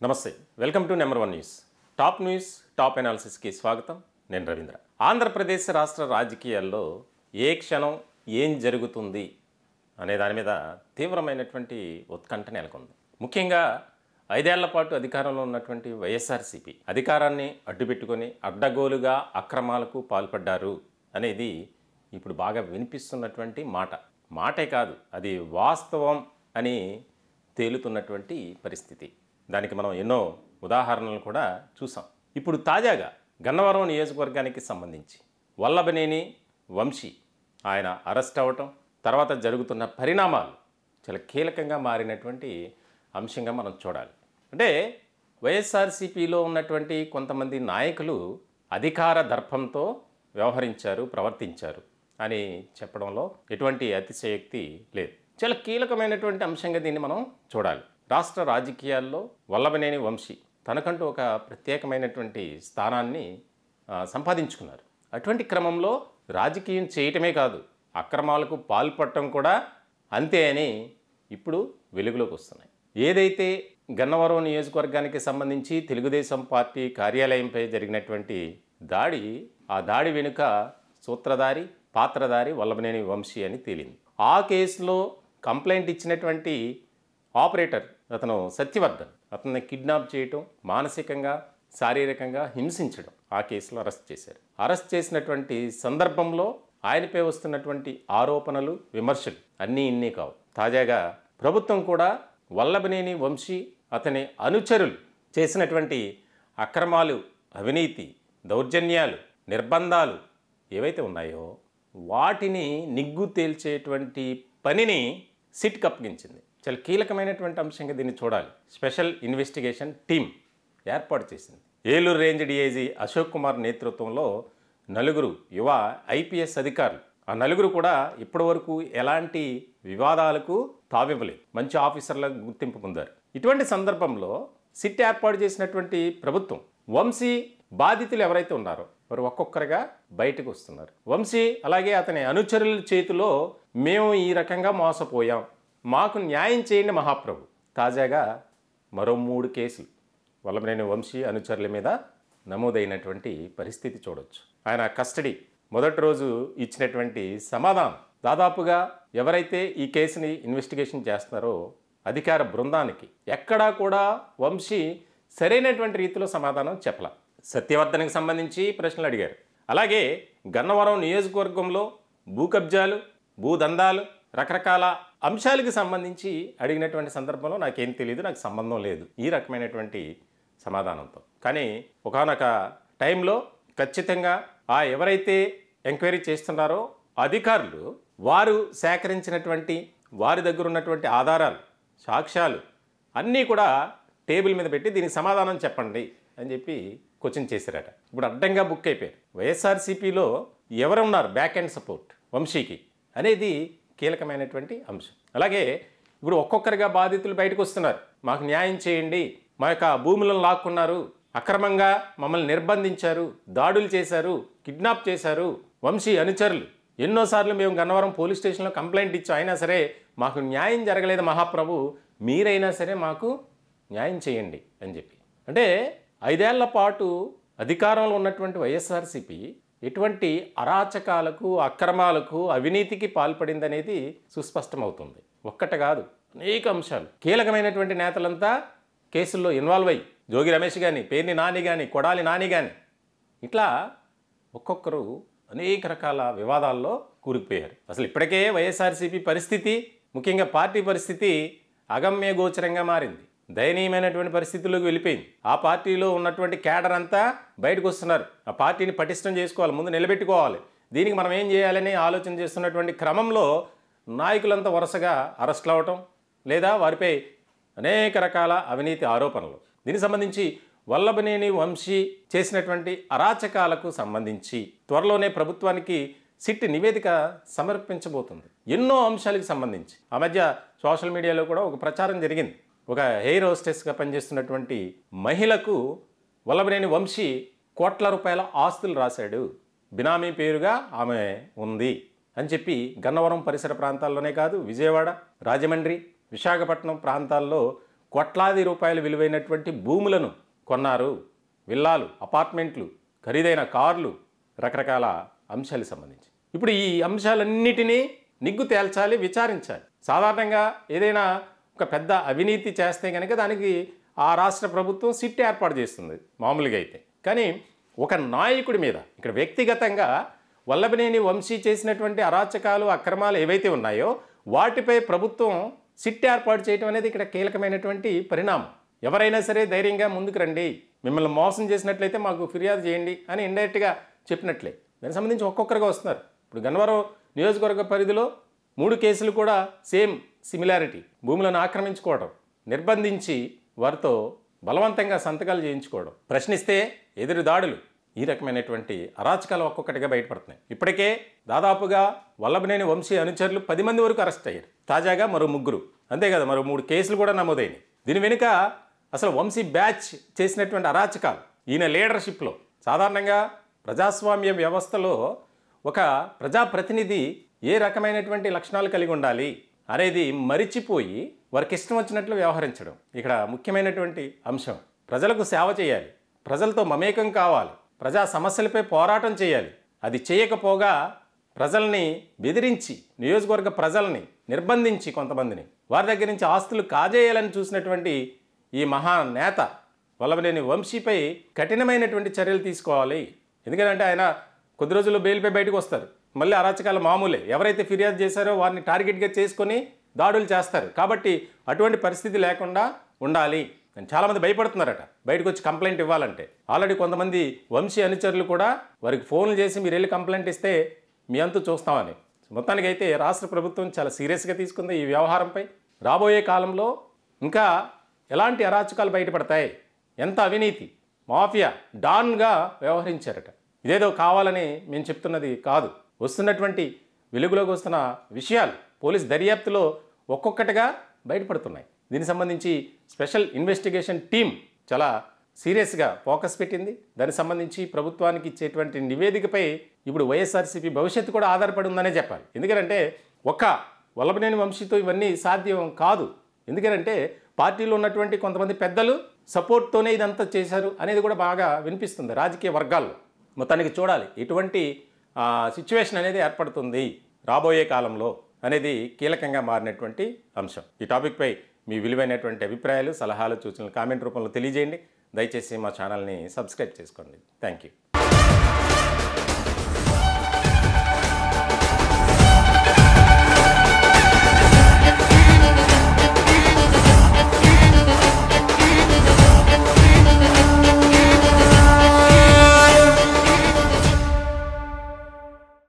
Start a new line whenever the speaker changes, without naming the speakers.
నమస్తే, welcome to number one news. Top news, top అనాలిసిస్కి స్వాగతం. నేను రవీంద్ర. ఆంధ్రప్రదేశ్ రాష్ట్ర రాజకీయాల్లో ఏ క్షణం ఏం జరుగుతుంది అనే దాని మీద తీవ్రమైనటువంటి ఉత్కంఠ నెలకొంది. ముఖ్యంగా 5 ఏళ్ల పాటు అధికారంలో ఉన్నటువంటి వైఎస్ఆర్సీపీ అధికారాన్ని అడ్డుపెట్టుకొని అడ్డగోలుగా అక్రమాలకు పాల్పడ్డారు అనేది ఇప్పుడు బాగా వినిపిస్తున్నటువంటి మాటే కాదు, అది వాస్తవం అని తేలుతున్నటువంటి పరిస్థితి. దానికి మనం ఎన్నో ఉదాహరణలు కూడా చూసాం. ఇప్పుడు తాజాగా గన్నవరం నియోజకవర్గానికి సంబంధించి వల్లభనేని వంశీ ఆయన అరెస్ట్ అవ్వటం, తర్వాత జరుగుతున్న పరిణామాలు చాలా కీలకంగా మారినటువంటి అంశంగా మనం చూడాలి. అంటే వైఎస్ఆర్సీపీలో ఉన్నటువంటి కొంతమంది నాయకులు అధికార దర్పంతో వ్యవహరించారు, ప్రవర్తించారు అని చెప్పడంలో ఎటువంటి అతిశయోక్తి లేదు. చాలా కీలకమైనటువంటి అంశంగా దీన్ని మనం చూడాలి. రాష్ట్ర రాజకీయాల్లో వల్లభనేని వంశీ తనకంటూ ఒక ప్రత్యేకమైనటువంటి స్థానాన్ని సంపాదించుకున్నారు. అటువంటి క్రమంలో రాజకీయం చేయటమే కాదు, అక్రమాలకు పాల్పడటం కూడా అంతే అని ఇప్పుడు వెలుగులోకి వస్తున్నాయి. ఏదైతే గన్నవరం నియోజకవర్గానికి సంబంధించి తెలుగుదేశం పార్టీ కార్యాలయంపై జరిగినటువంటి దాడి, ఆ దాడి వెనుక సూత్రధారి, పాత్రధారి వల్లభనేని వంశీ అని తేలింది. ఆ కేసులో కంప్లైంట్ ఇచ్చినటువంటి ఆపరేటర్ అతను సత్యవర్ధన్, అతన్ని కిడ్నాప్ చేయటం, మానసికంగా శారీరకంగా హింసించడం, ఆ కేసులో అరెస్ట్ చేశారు. అరెస్ట్ చేసినటువంటి సందర్భంలో ఆయనపై వస్తున్నటువంటి ఆరోపణలు, విమర్శలు అన్నీ ఇన్ని కావు. తాజాగా ప్రభుత్వం కూడా వల్లభనేని వంశీ, అతని అనుచరులు చేసినటువంటి అక్రమాలు, అవినీతి, దౌర్జన్యాలు, నిర్బంధాలు ఏవైతే ఉన్నాయో వాటిని నిగ్గు తేల్చేటువంటి పనిని సిట్కి అప్పగించింది. చాలా కీలకమైనటువంటి అంశంగా దీన్ని చూడాలి. స్పెషల్ ఇన్వెస్టిగేషన్ టీం ఏర్పాటు చేసింది. ఏలూరు రేంజ్ డిఐజీ అశోక్ కుమార్ నేతృత్వంలో 4 యువ ఐపీఎస్ అధికారులు, ఆ 4 కూడా ఇప్పటివరకు ఎలాంటి వివాదాలకు తావివ్వలేదు, మంచి ఆఫీసర్లకు గుర్తింపు పొందారు. ఇటువంటి సందర్భంలో సిట్ ఏర్పాటు చేసినటువంటి ప్రభుత్వం వంశీ బాధితులు ఎవరైతే ఉన్నారో వారు ఒక్కొక్కరుగా బయటకు వస్తున్నారు. వంశీ అలాగే అతని అనుచరుల చేతిలో మేము ఈ రకంగా మోసపోయాం, మాకు న్యాయం చేయండి మహాప్రభు. తాజాగా మరో 3 కేసులు వల్లభనేని వంశీ అనుచరుల మీద నమోదైనటువంటి పరిస్థితి చూడొచ్చు. ఆయన కస్టడీ మొదటి రోజు ఇచ్చినటువంటి సమాధానం, దాదాపుగా ఎవరైతే ఈ కేసుని ఇన్వెస్టిగేషన్ చేస్తున్నారో అధికార బృందానికి ఎక్కడా కూడా వంశీ సరైనటువంటి రీతిలో సమాధానం చెప్పలా. సత్యవర్ధన్కి సంబంధించి ప్రశ్నలు అడిగారు. అలాగే గన్నవరం నియోజకవర్గంలో భూ కబ్జాలు, భూదందాలు, రకరకాల అంశాలకు సంబంధించి అడిగినటువంటి సందర్భంలో నాకేం తెలియదు, నాకు సంబంధం లేదు, ఈ రకమైనటువంటి సమాధానంతో. కానీ ఒకానొక టైంలో ఖచ్చితంగా ఎవరైతే ఎంక్వైరీ చేస్తున్నారో అధికారులు వారు సేకరించినటువంటి వారి దగ్గర ఉన్నటువంటి ఆధారాలు, సాక్ష్యాలు అన్నీ కూడా టేబుల్ మీద పెట్టి దీనికి సమాధానం చెప్పండి అని చెప్పి క్వశ్చన్ చేశారట. ఇప్పుడు అడ్డంగా బుక్ అయిపోయారు. వైఎస్ఆర్సీపీలో ఎవరున్నారు బ్యాక్ అండ్ సపోర్ట్ వంశీకి అనేది కీలకమైనటువంటి అంశం. అలాగే ఇప్పుడు ఒక్కొక్కరిగా బాధితులు బయటకు వస్తున్నారు. మాకు న్యాయం చేయండి, మా యొక్క భూములను లాక్కున్నారు, అక్రమంగా మమ్మల్ని నిర్బంధించారు, దాడులు చేశారు, కిడ్నాప్ చేశారు, వంశీ అనుచరులు ఎన్నోసార్లు మేము గన్నవరం పోలీస్ స్టేషన్లో కంప్లైంట్ ఇచ్చాం, అయినా సరే మాకు న్యాయం జరగలేదు మహాప్రభు, మీరైనా సరే మాకు న్యాయం చేయండి అని చెప్పి. అంటే 5 ఏళ్ల పాటు అధికారంలో ఉన్నటువంటి వైఎస్ఆర్సీపీ ఎటువంటి అరాచకాలకు, అక్రమాలకు, అవినీతికి పాల్పడిందనేది సుస్పష్టమవుతుంది. ఒక్కటి కాదు, అనేక అంశాలు. కీలకమైనటువంటి నేతలంతా కేసుల్లో ఇన్వాల్వ్ అయ్యి, జోగి రమేష్ కానీ, పేర్ని నాని కానీ, కొడాలి నాని కానీ, ఇట్లా ఒక్కొక్కరు అనేక రకాల వివాదాల్లో కూరుకుపోయారు. అసలు ఇప్పటికే వైఎస్ఆర్సీపీ పరిస్థితి, ముఖ్యంగా పార్టీ పరిస్థితి అగమ్య గోచరంగా మారింది. దయనీయమైనటువంటి పరిస్థితుల్లోకి వెళ్ళిపోయింది. ఆ పార్టీలో ఉన్నటువంటి క్యాడర్ అంతా బయటకు వస్తున్నారు. ఆ పార్టీని పటిష్టం చేసుకోవాలి, ముందు నిలబెట్టుకోవాలి, దీనికి మనం ఏం చేయాలని ఆలోచన చేస్తున్నటువంటి క్రమంలో నాయకులంతా వరుసగా అరెస్టులు అవ్వటం, లేదా వారిపై అనేక రకాల అవినీతి ఆరోపణలు. దీనికి సంబంధించి వల్లభనేని వంశీ చేసినటువంటి అరాచకాలకు సంబంధించి త్వరలోనే ప్రభుత్వానికి సిట్ నివేదిక సమర్పించబోతుంది. ఎన్నో అంశాలకు సంబంధించి ఆ మధ్య సోషల్ మీడియాలో కూడా ఒక ప్రచారం జరిగింది. ఒక ఎయిర్ హోస్టెస్గా పనిచేస్తున్నటువంటి మహిళకు వల్లభనేని వంశీ కోట్ల రూపాయల ఆస్తులు రాశాడు, బినామీ పేరుగా ఆమె ఉంది అని చెప్పి గన్నవరం పరిసర ప్రాంతాల్లోనే కాదు, విజయవాడ, రాజమండ్రి, విశాఖపట్నం ప్రాంతాల్లో కోట్లాది రూపాయల విలువైనటువంటి భూములను కొన్నారు. విల్లాలు, అపార్ట్మెంట్లు, ఖరీదైన కార్లు, రకరకాల అంశాలకు సంబంధించి. ఇప్పుడు ఈ అంశాలన్నిటినీ నిగ్గు తేల్చాలి, విచారించాలి. సాధారణంగా ఏదైనా ఒక పెద్ద అవినీతి చేస్తే కనుక దానికి ఆ రాష్ట్ర ప్రభుత్వం సిట్ ఏర్పాటు చేస్తుంది మామూలుగా అయితే. కానీ ఒక నాయకుడి మీద ఇక్కడ వ్యక్తిగతంగా వల్లభనేని వంశీ చేసినటువంటి అరాచకాలు, అక్రమాలు ఏవైతే ఉన్నాయో వాటిపై ప్రభుత్వం సిట్ ఏర్పాటు చేయడం అనేది ఇక్కడ కీలకమైనటువంటి పరిణామం. ఎవరైనా సరే ధైర్యంగా ముందుకు రండి, మిమ్మల్ని మోసం చేసినట్లయితే మాకు ఫిర్యాదు చేయండి అని ఇండైరెక్ట్గా చెప్పినట్లే. దానికి సంబంధించి ఒక్కొక్కరుగా వస్తున్నారు. ఇప్పుడు గన్నవరం నియోజకవర్గ పరిధిలో 3 కేసులు కూడా సేమ్ సిమిలారిటీ. భూములను ఆక్రమించుకోవడం, నిర్బంధించి వారితో బలవంతంగా సంతకాలు చేయించుకోవడం, ప్రశ్నిస్తే ఎదురు దాడులు, ఈ రకమైనటువంటి అరాచకాలు ఒక్కొక్కటిగా బయటపడుతున్నాయి. ఇప్పటికే దాదాపుగా వల్లభనేని వంశీ అనుచరులు 10 మంది వరకు అరెస్ట్ అయ్యారు. తాజాగా మరో 3, అంతే కదా మరో 3 కేసులు కూడా నమోదైనాయి. దీని వెనుక అసలు వంశీ బ్యాచ్ చేసినటువంటి అరాచకాలు, ఈయన లీడర్షిప్లో. సాధారణంగా ప్రజాస్వామ్య వ్యవస్థలో ఒక ప్రజాప్రతినిధి ఏ రకమైనటువంటి లక్షణాలు కలిగి ఉండాలి అనేది మరిచిపోయి వారికి ఇష్టం వచ్చినట్లు వ్యవహరించడం ఇక్కడ ముఖ్యమైనటువంటి అంశం. ప్రజలకు సేవ చేయాలి, ప్రజలతో మమేకం కావాలి, ప్రజా సమస్యలపై పోరాటం చేయాలి. అది చేయకపోగా ప్రజల్ని బెదిరించి, నియోజకవర్గ ప్రజల్ని నిర్బంధించి కొంతమందిని వారి దగ్గర నుంచి ఆస్తులు కాజేయాలని చూసినటువంటి ఈ మహానేత వల్లభనేని వంశీపై కఠినమైనటువంటి చర్యలు తీసుకోవాలి. ఎందుకంటే ఆయన కొద్ది రోజుల్లో బెయిల్పై బయటకు వస్తారు. మళ్ళీ అరాచకాలు మామూలే. ఎవరైతే ఫిర్యాదు చేశారో వారిని టార్గెట్గా చేసుకొని దాడులు చేస్తారు. కాబట్టి అటువంటి పరిస్థితి లేకుండా ఉండాలి. చాలామంది భయపడుతున్నారట బయటకు వచ్చి కంప్లైంట్ ఇవ్వాలంటే. ఆల్రెడీ కొంతమంది వంశీ అనుచరులు కూడా వారికి ఫోన్లు చేసి మీరు వెళ్ళి కంప్లైంట్ ఇస్తే మీ అంతు చూస్తామని. మొత్తానికైతే రాష్ట్ర ప్రభుత్వం చాలా సీరియస్గా తీసుకుంది ఈ వ్యవహారంపై. రాబోయే కాలంలో ఇంకా ఎలాంటి అరాచకాలు బయటపడతాయి, ఎంత అవినీతి, మాఫియా డాన్గా వ్యవహరించారట. ఇదేదో కావాలని మేము చెప్తున్నది కాదు. వస్తున్నటువంటి వెలుగులోకి వస్తున్న విషయాలు పోలీస్ దర్యాప్తులో ఒక్కొక్కటిగా బయటపడుతున్నాయి. దీనికి సంబంధించి స్పెషల్ ఇన్వెస్టిగేషన్ టీం చాలా సీరియస్గా ఫోకస్ పెట్టింది. దానికి సంబంధించి ప్రభుత్వానికి ఇచ్చేటువంటి నివేదికపై ఇప్పుడు వైఎస్ఆర్సీపీ భవిష్యత్తు కూడా ఆధారపడి ఉందనే చెప్పాలి. ఎందుకంటే ఒక్క వల్లభనేని వంశీతో ఇవన్నీ సాధ్యం కాదు. ఎందుకంటే పార్టీలో ఉన్నటువంటి కొంతమంది పెద్దలు సపోర్ట్తోనే ఇదంతా చేశారు అనేది కూడా బాగా వినిపిస్తుంది రాజకీయ వర్గాల్లో. మొత్తానికి చూడాలి ఎటువంటి సిచ్యువేషన్ అనేది ఏర్పడుతుంది రాబోయే కాలంలో అనేది కీలకంగా మారినటువంటి అంశం. ఈ టాపిక్పై మీ విలువైనటువంటి అభిప్రాయాలు, సలహాలు, సూచనలు కామెంట్ రూపంలో తెలియజేయండి. దయచేసి మా ఛానల్ని సబ్స్క్రైబ్ చేసుకోండి. Thank you.